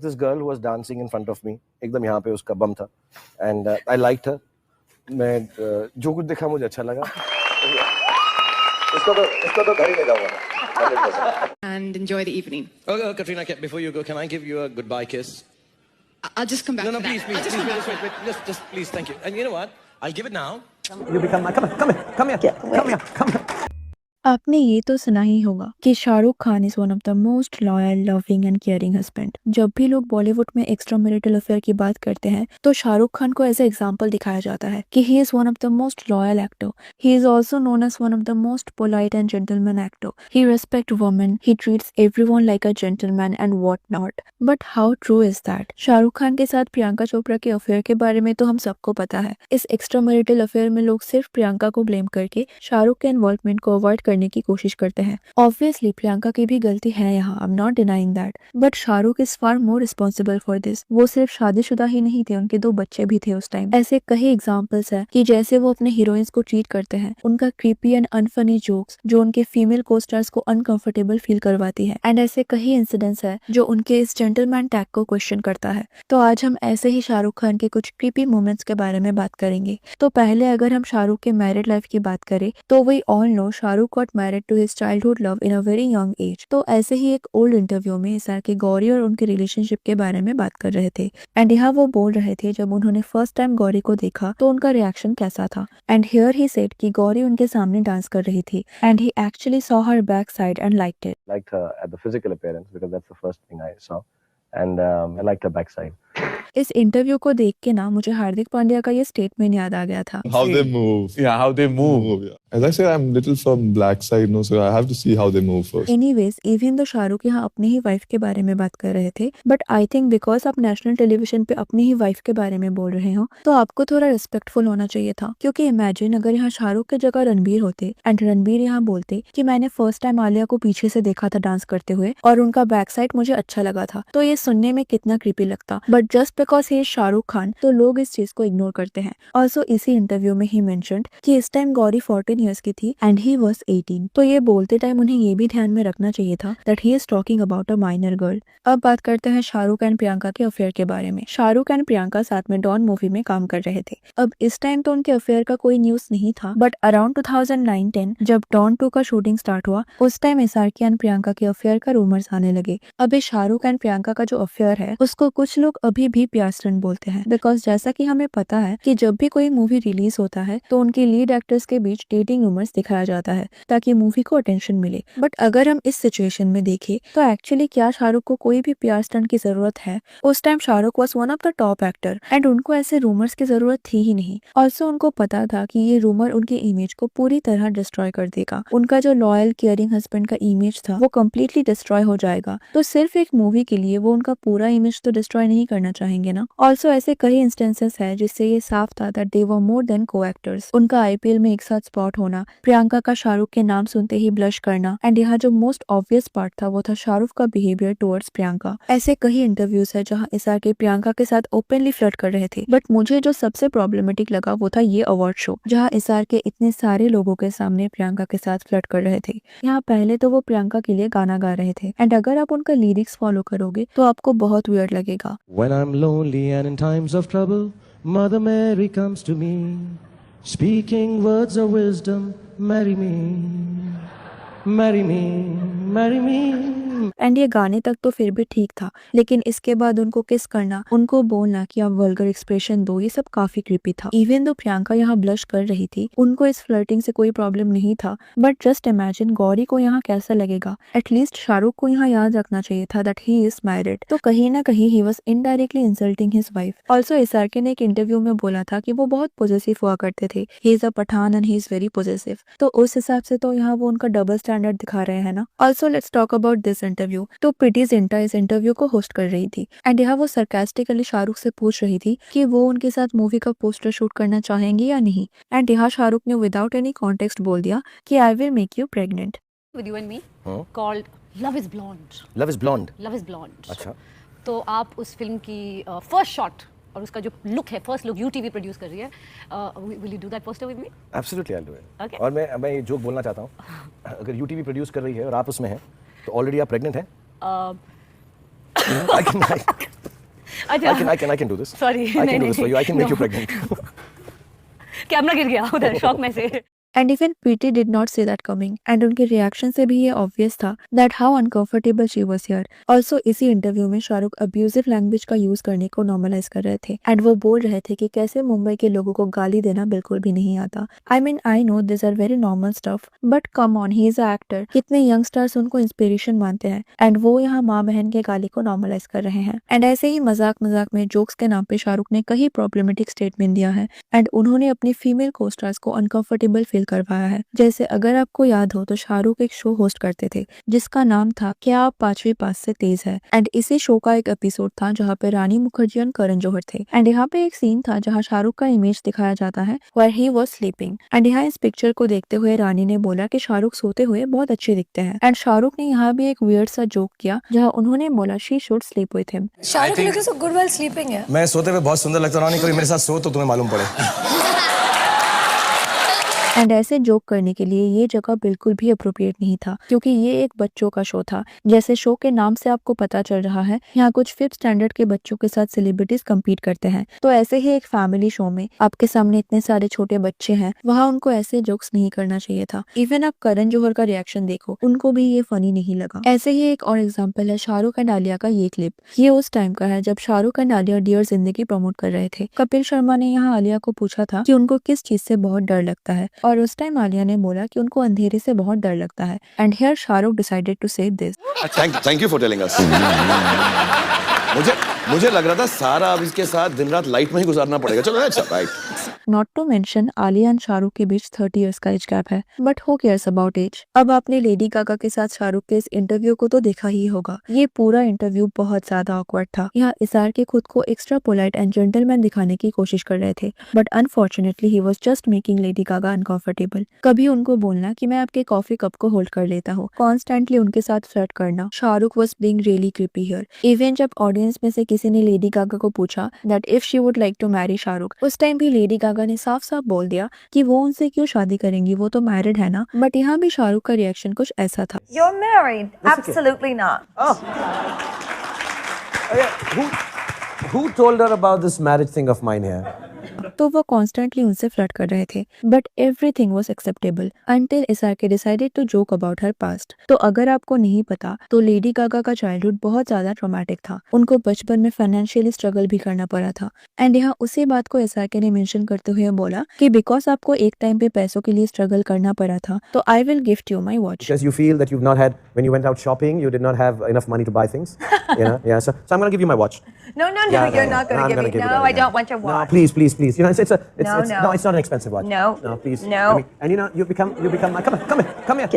This girl who was dancing in front of me, एकदम यहाँ पे उसका बम था, and I liked her. मैं जो कुछ देखा मुझे अच्छा लगा. इसको तो घर ही ले जाऊँगा. 100%. And enjoy the evening. Oh, Katrina, before you go, can I give you a goodbye kiss? I'll just come back. No, for that. please, I'll just come back. wait, just please, thank you. And you know what? I'll give it now. You become my come here. आपने ये तो सुना ही होगा कि Shahrukh Khan is one of the most loyal, loving and caring husband. जब भी लोग बॉलीवुड में एक्स्ट्रा मैरिटल अफेयर की बात करते हैं तो शाहरुख खान को एज ए एग्जाम्पल दिखाया जाता है कि he is one of the most loyal actor. He is also known as one of the most polite and gentleman actor. He respect women, he treats everyone like a gentleman and what not. But how true is that? Shahrukh Khan के साथ प्रियंका चोपड़ा के affair के बारे में तो हम सबको पता है। इस एक्स्ट्रा मैरिटल अफेयर में लोग सिर्फ प्रियंका को ब्लेम करके शाहरुख के इन्वॉल्वमेंट को अवॉइड करने की कोशिश करते हैं। ऑब्वियसली प्रियंका की भी गलती है यहाँ, I am not denying that, but Shahrukh is far more responsible for this. वो सिर्फ शादीशुदा ही नहीं थे, उनके 2 बच्चे भी थे उस टाइम। ऐसे कई एग्जांपल्स है कि जैसे वो अपने हीरोइंस को ट्रीट करते हैं, उनका क्रीपी एंड अनफनी जोक्स जो उनके फीमेल को स्टार्स को अनकंफर्टेबल फील करवाती है, एंड ऐसे कई इंसिडेंट्स है जो उनके इस जेंटलमैन टैग को क्वेश्चन करता है। तो आज हम ऐसे ही शाहरुख खान के कुछ क्रीपी मोमेंट्स के बारे में बात करेंगे। तो पहले अगर हम शाहरुख के मैरिड लाइफ की बात करें तो we all know Shahrukh got married to his childhood love in a very young age. तो ऐसे ही एक ओल्ड इंटरव्यू में एसआर के गौरी और उनके रिलेशनशिप के बारे में बात कर रहे थे, एंड यहाँ वो बोल रहे थे जब उन्होंने फर्स्ट टाइम गौरी को देखा तो उनका रिएक्शन कैसा था। एंड हियर ही सेड कि गौरी उनके सामने डांस कर रही थी and he actually saw her back side and liked it. Liked her at the physical appearance because that's the first thing I saw, and I liked her backside. इस interview को देख के ना मुझे हार्दिक पांड्या का ये स्टेटमेंट याद आ गया था। How they move. Yeah, how they move. Yeah. As I said, I'm little from black side, no, so I have to see how they move first. Anyways, even तो शाहरुख यहाँ अपनी ही वाइफ के बारे में बात कर रहे थे, बट आई थिंक बिकॉज आप नेशनल टेलीविजन पे अपनी ही वाइफ के बारे में बोल रहे हो तो आपको थोड़ा रिस्पेक्टफुल होना चाहिए था। क्योंकि इमेजिन अगर यहाँ शाहरुख की जगह रणबीर होते एंड रणबीर यहाँ बोलते कि मैंने फर्स्ट टाइम आलिया को पीछे से देखा था डांस करते हुए और उनका बैक साइड मुझे अच्छा लगा था, तो ये सुनने में कितना क्रीपी लगता। But just because he Shahrukh Khan तो लोग इस चीज को इग्नोर करते हैं। ऑल्सो इसी इंटरव्यू में ही मेंशन्ड कि इस टाइम गौरी 14 ईयर्स की थी एंड ही वाज 18। तो ये बोलते टाइम उन्हें ये भी ध्यान में रखना चाहिए था that he is talking about a minor girl. अब बात करते हैं शाहरुख एंड प्रियंका के अफेयर के बारे में। शाहरुख एंड प्रियंका साथ में डॉन मूवी में काम कर रहे थे। अब इस टाइम तो उनके अफेयर का कोई न्यूज नहीं था, बट अराउंड 2009-10 जब डॉन 2 का शूटिंग स्टार्ट हुआ उस टाइम एसआरके एंड प्रियंका के अफेयर का रूमर्स आने लगे। अब इस शाहरुख एंड प्रियंका का जो अफेयर है उसको कुछ लोग अभी भी प्यार स्टंट बोलते हैं, बिकॉज जैसा कि हमें पता है कि जब भी कोई मूवी रिलीज होता है तो उनके लीड एक्टर्स के बीच डेटिंग रूमर्स दिखाया जाता है ताकि मूवी को अटेंशन मिले। बट अगर हम इस सिचुएशन में देखें तो एक्चुअली क्या शाहरुख को कोई भी प्यार स्टंट की जरूरत है? उस time Shahrukh was one of the top actor and उनको ऐसे रूमर्स की जरूरत थी ही नहीं। ऑल्सो उनको पता था कि ये रूमर उनके इमेज को पूरी तरह डिस्ट्रॉय कर देगा। उनका जो लॉयल केयरिंग हस्बैंड का इमेज था वो कम्प्लीटली डिस्ट्रॉय हो जाएगा। तो सिर्फ एक मूवी के लिए वो उनका पूरा इमेज तो डिस्ट्रॉय नहीं करना चाहेंगे ना। ऑल्सो ऐसे कई इंस्टेंसेस है जिससे ये साफ था that they were more than को एक्टर्स। उनका आईपीएल में एक साथ स्पॉट होना, प्रियंका का शाहरुख के नाम सुनते ही ब्लश करना, एंड यहाँ जो मोस्ट ऑब्वियस पार्ट था वो था शाहरुख का बिहेवियर टुवर्ड्स प्रियंका। ऐसे कई इंटरव्यूज है जहाँ एसआरके प्रियंका के साथ ओपनली फ्लर्ट कर रहे थे, बट मुझे जो सबसे प्रॉब्लमेटिक लगा वो था ये अवार्ड शो जहाँ एसआरके इतने सारे लोगों के सामने प्रियंका के साथ फ्लर्ट कर रहे थे। यहाँ पहले तो वो प्रियंका के लिए गाना गा रहे थे, एंड अगर आप उनका लिरिक्स फॉलो करोगे तो आपको बहुत वियर्ड लगेगा। When I'm lonely and in times of trouble, Mother Mary comes to me, speaking words of wisdom, marry me, marry me, marry me. And ये गाने तक तो फिर भी ठीक था, लेकिन इसके बाद उनको किस करना, उनको बोलना कि आप वल्गर एक्सप्रेशन दो, ये सब काफी क्रीपी था। इवन दो प्रियंका यहाँ ब्लश कर रही थी, उनको इस फ्लर्टिंग से कोई प्रॉब्लम नहीं था, बट जस्ट इमेजिन गौरी को यहाँ कैसा लगेगा। एटलीस्ट शाहरुख को यहाँ याद रखना चाहिए था दैट ही इज मैरिड। तो कहीं ना कहीं he was indirectly insulting his wife. Also SRK ने एक इंटरव्यू में बोला था कि वो बहुत पॉजेसिव हुआ करते थे। He is a Pathan and he is very possessive. तो उस हिसाब से तो यहाँ वो उनका डबल स्टैंडर्ड दिखा रहे हैं ना। Also let's talk about this interview. तो प्रीति जिंटा इस इंटरव्यू को होस्ट कर रही थी, एंड यहाँ वो सरकास्टिकली शाहरुख से पूछ रही थी कि वो उनके साथ मूवी का पोस्टर शूट करना चाहेंगे या नहीं, एंड यहाँ शाहरुख ने विदाउट एनी कॉन्टेक्स्ट बोल दिया कि I will make you pregnant. with you and me called Love is Blonde. Love is blonde. Love is Blonde. अच्छा. तो आप उस फिल्म की फर्स्ट शॉट और उसका जो लुक है, फर्स्ट लुक यूटीवी प्रोड्यूस कर रही है, will you do that poster with me? Absolutely, I'll do it. Okay. और मैं ये जोक बोलना चाहता हूँ, अगर यूटीवी प्रोड्यूस कर रही है और आप उसमें हैं तो ऑलरेडी आप प्रेग्नेंट हैं? अच्छा I can do this. Sorry, I नहीं, can do this नहीं, for you. I can make no. you pregnant. Camera गिर गया उधर शॉक में से. And even Preeti did not see that coming. And उनके रिएक्शन से भी ये obvious था that how uncomfortable she was here. Also इसी इंटरव्यू में शाहरुख abusive language का यूज करने को नॉर्मलाइज कर रहे थे एंड वो बोल रहे थे कि कैसे मुंबई के लोगों को गाली देना बिल्कुल भी नहीं आता. I mean I know these are very normal stuff, but come on, he is an actor. कितने यंगस्टर्स उनको इंस्पिरेशन मानते हैं एंड वो यहाँ माँ बहन के गाली को नॉर्मलाइज कर रहे हैं. एंड ऐसे ही मजाक मजाक में जोक्स के नाम पे शाहरुख ने कई प्रॉब्लमेटिक स्टेटमेंट दिया है एंड उन्होंने अपनी फीमेल को स्टार्स को अनकंफर्टेबल फील करवाया है. जैसे अगर आपको याद हो तो शाहरुख एक शो होस्ट करते थे जिसका नाम था क्या आप 5वीं पास से तेज है एंड इसी शो का एक एपिसोड था जहाँ पे रानी मुखर्जी और करण जौहर थे एंड यहाँ पे एक सीन था जहाँ शाहरुख का इमेज दिखाया जाता है where he was sleeping and यहाँ इस पिक्चर को देखते हुए रानी ने बोला कि शाहरुख सोते हुए बहुत अच्छे दिखते हैं एंड शाहरुख ने यहाँ भी एक वियर्ड सा जोक किया जहाँ उन्होंने बोला she should sleep with him. Shahrukh looking so good while sleeping है. मैं सोते हुए बहुत सुंदर लगता हूँ. रानी कभी मेरे साथ सो तो तुम्हें मालूम पड़े. एंड ऐसे जोक करने के लिए ये जगह बिल्कुल भी अप्रोप्रिएट नहीं था क्योंकि ये एक बच्चों का शो था. जैसे शो के नाम से आपको पता चल रहा है यहाँ कुछ 5th स्टैंडर्ड के बच्चों के साथ सेलिब्रिटीज compete करते हैं. तो ऐसे ही एक फैमिली शो में आपके सामने इतने सारे छोटे बच्चे हैं, वहाँ उनको ऐसे जोक्स नहीं करना चाहिए था. इवन आप करण जौहर का रिएक्शन देखो, उनको भी ये फनी नहीं लगा. ऐसे ही एक और एग्जाम्पल है शाहरुख एंड आलिया का ये क्लिप. ये उस टाइम का है जब शाहरुख एंड आलिया डियर जिंदगी प्रमोट कर रहे थे. कपिल शर्मा ने यहाँ आलिया को पूछा था कि उनको किस चीज से बहुत डर लगता है और उस टाइम आलिया ने बोला कि उनको अंधेरे से बहुत डर लगता है and here Shahrukh decided to say this. Thank you for telling us. मुझे लग रहा था सारा अब इसके साथ दिन रात लाइट में ही गुजारना पड़ेगा. चलो अच्छा right. Not to mention Alia and Shahrukh के बीच 30 इयर्स का एज गैप है but who cares about age. अब आपने लेडी गागा के साथ शाहरुख के इस इंटरव्यू को तो देखा ही होगा. ये पूरा इंटरव्यू बहुत ज्यादा ऑकवर्ड था. यहाँ इसार के खुद को एक्स्ट्रा पोलाइट एंड जेंटलमैन दिखाने की कोशिश कर रहे थे but unfortunately he was just making Lady Gaga uncomfortable. कभी उनको बोलना कि मैं आपके कॉफी कप को होल्ड कर लेता हूँ, कॉन्स्टेंटली उनके साथ फ्लर्ट करना. Shahrukh was being really creepy here. Even जब ऑडियंस में से किसी ने लेडी गागा को पूछा that if she would like to marry Shahrukh, उस टाइम भी लेडी गागा ने साफ साफ बोल दिया कि वो उनसे क्यों शादी करेंगी, वो तो मैरिड है ना. बट यहाँ भी शाहरुख का रिएक्शन कुछ ऐसा था. You're married? Absolutely not. Who told her about this marriage thing of mine here? तो वो कॉन्स्टेंटली उनसे फ्लर्ट कर रहे थे but everything was acceptable until SRK decided to joke about her past. तो अगर आपको नहीं पता तो लेडी गागा का चाइल्डहुड बहुत ज्यादा ट्रॉमेटिक था. उनको बचपन में फाइनेंशियली स्ट्रगल भी करना पड़ा था एंड यहाँ उसी बात को एसआरके ने मेंशन करते हुए बोला कि बिकॉज आपको एक टाइम पे पैसों के लिए स्ट्रगल करना पड़ा था तो I will gift you my watch. Because you feel that you've not had, when you went out shopping, you did not have enough money to buy things. Yeah. So I'm going to give you my watch. No, you're not going to give me. No, I don't want your watch. No, please. You know, it's No. it's not an expensive watch. No, please. no. I mean, and you know, you become my. Come here.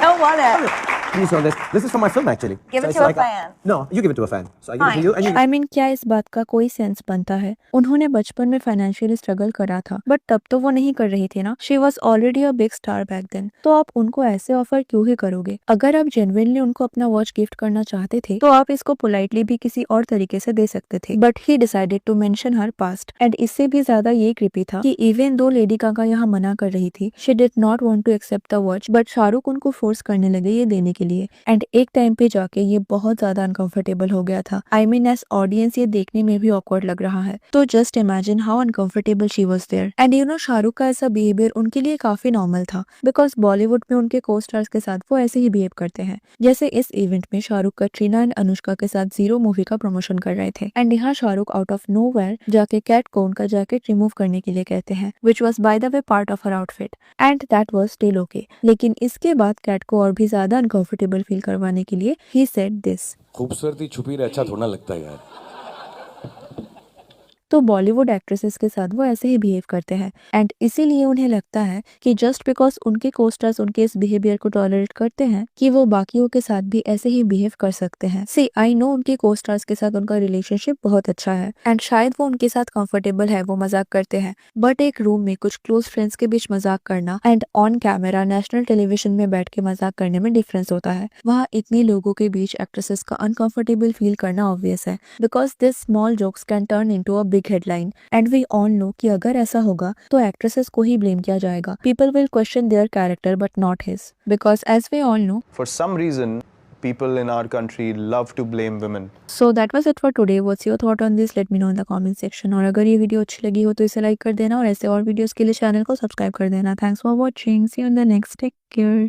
Don't want it. Please hold this. This is for my film, actually. Give it it's to a like fan. No, you give it to a fan. So I give it to you, and you. I mean क्या इस बात का कोई sense बनता है? उन्होंने बचपन में फाइनेंशियली स्ट्रगल करा था बट तब तो वो नहीं कर रही थी ना. She was already a big star back then. तो आप उनको ऐसे ऑफर क्यों ही करोगे? अगर आप जेन्युइनली उनको अपना वॉच गिफ्ट करना चाहते थे तो आप इसको पोलाइटली भी किसी और तरीके से दे सकते थे but he decided to mention her past. And इससे भी ज्यादा ये क्रीपी था कि इवन दो लेडी गागा यहाँ मना कर रही थी, she did not want to accept the watch but Shahrukh उनको फोर्स करने लगे ये देने के लिए एंड एक टाइम पे जाके ये बहुत ज्यादा अनकंफर्टेबल हो गया था. आई मीन एज ऑडियंस ये देखने में भी ऑकवर्ड लग रहा है. तो just imagine how uncomfortable she was there. And you know Shahrukh का ऐसा बिहेवियर उनके लिए काफी नॉर्मल था बिकॉज बॉलीवुड में उनके को स्टार्स के साथ वो ऐसे ही बिहेव करते हैं. जैसे इस इवेंट में शाहरुख कटरीना एंड अनुष्का के साथ 0 मूवी का प्रमोशन कर रहे थे एंड यहाँ शाहरुख आउट ऑफ नोवेयर जाके कैट को उनका जैकेट रिमूव करने के लिए कहते हैं which was by the way part of her outfit and that was still okay. लेकिन इसके बाद कैट को और भी ज्यादा अनकंफर्टेबल फील करवाने के लिए ही सेड दिस. खूबसूरती छुपी रहे अच्छा थोड़ा लगता है यार. तो बॉलीवुड एक्ट्रेसेस के साथ वो ऐसे ही बिहेव करते हैं एंड इसीलिए उन्हें लगता है कि जस्ट बिकॉज उनके कोस्टार्स उनके इस बिहेवियर को टॉलरेट करते हैं कि वो बाकियों के साथ भी ऐसे ही बिहेव कर सकते हैं. सी आई नो उनके कोस्टार्स के साथ उनका रिलेशनशिप बहुत अच्छा है एंड शायद वो उनके साथ कंफर्टेबल है, वो मजाक करते हैं बट एक रूम में कुछ क्लोज फ्रेंड्स के बीच मजाक करना and on camera national television में बैठ के मजाक करने में डिफरेंस होता है. वहाँ इतने लोगों के बीच एक्ट्रेसेस का अनकंफर्टेबल फील करना ऑब्वियस है because this small jokes can turn into a big headline and we all know कि अगर ऐसा होगा तो एक्ट्रेसेस को ही ब्लेम किया जाएगा. People will question their character but not his because as we all know for some reason people in our country love to blame women. So that was it for today. What's your thought on this? Let me know in the comment section. और अगर ये video अच्छी लगी हो तो इसे like कर देना और ऐसे और वीडियोस के लिए चैनल को सब्सक्राइब कर देना. Thanks for watching. See you in the next. Take care.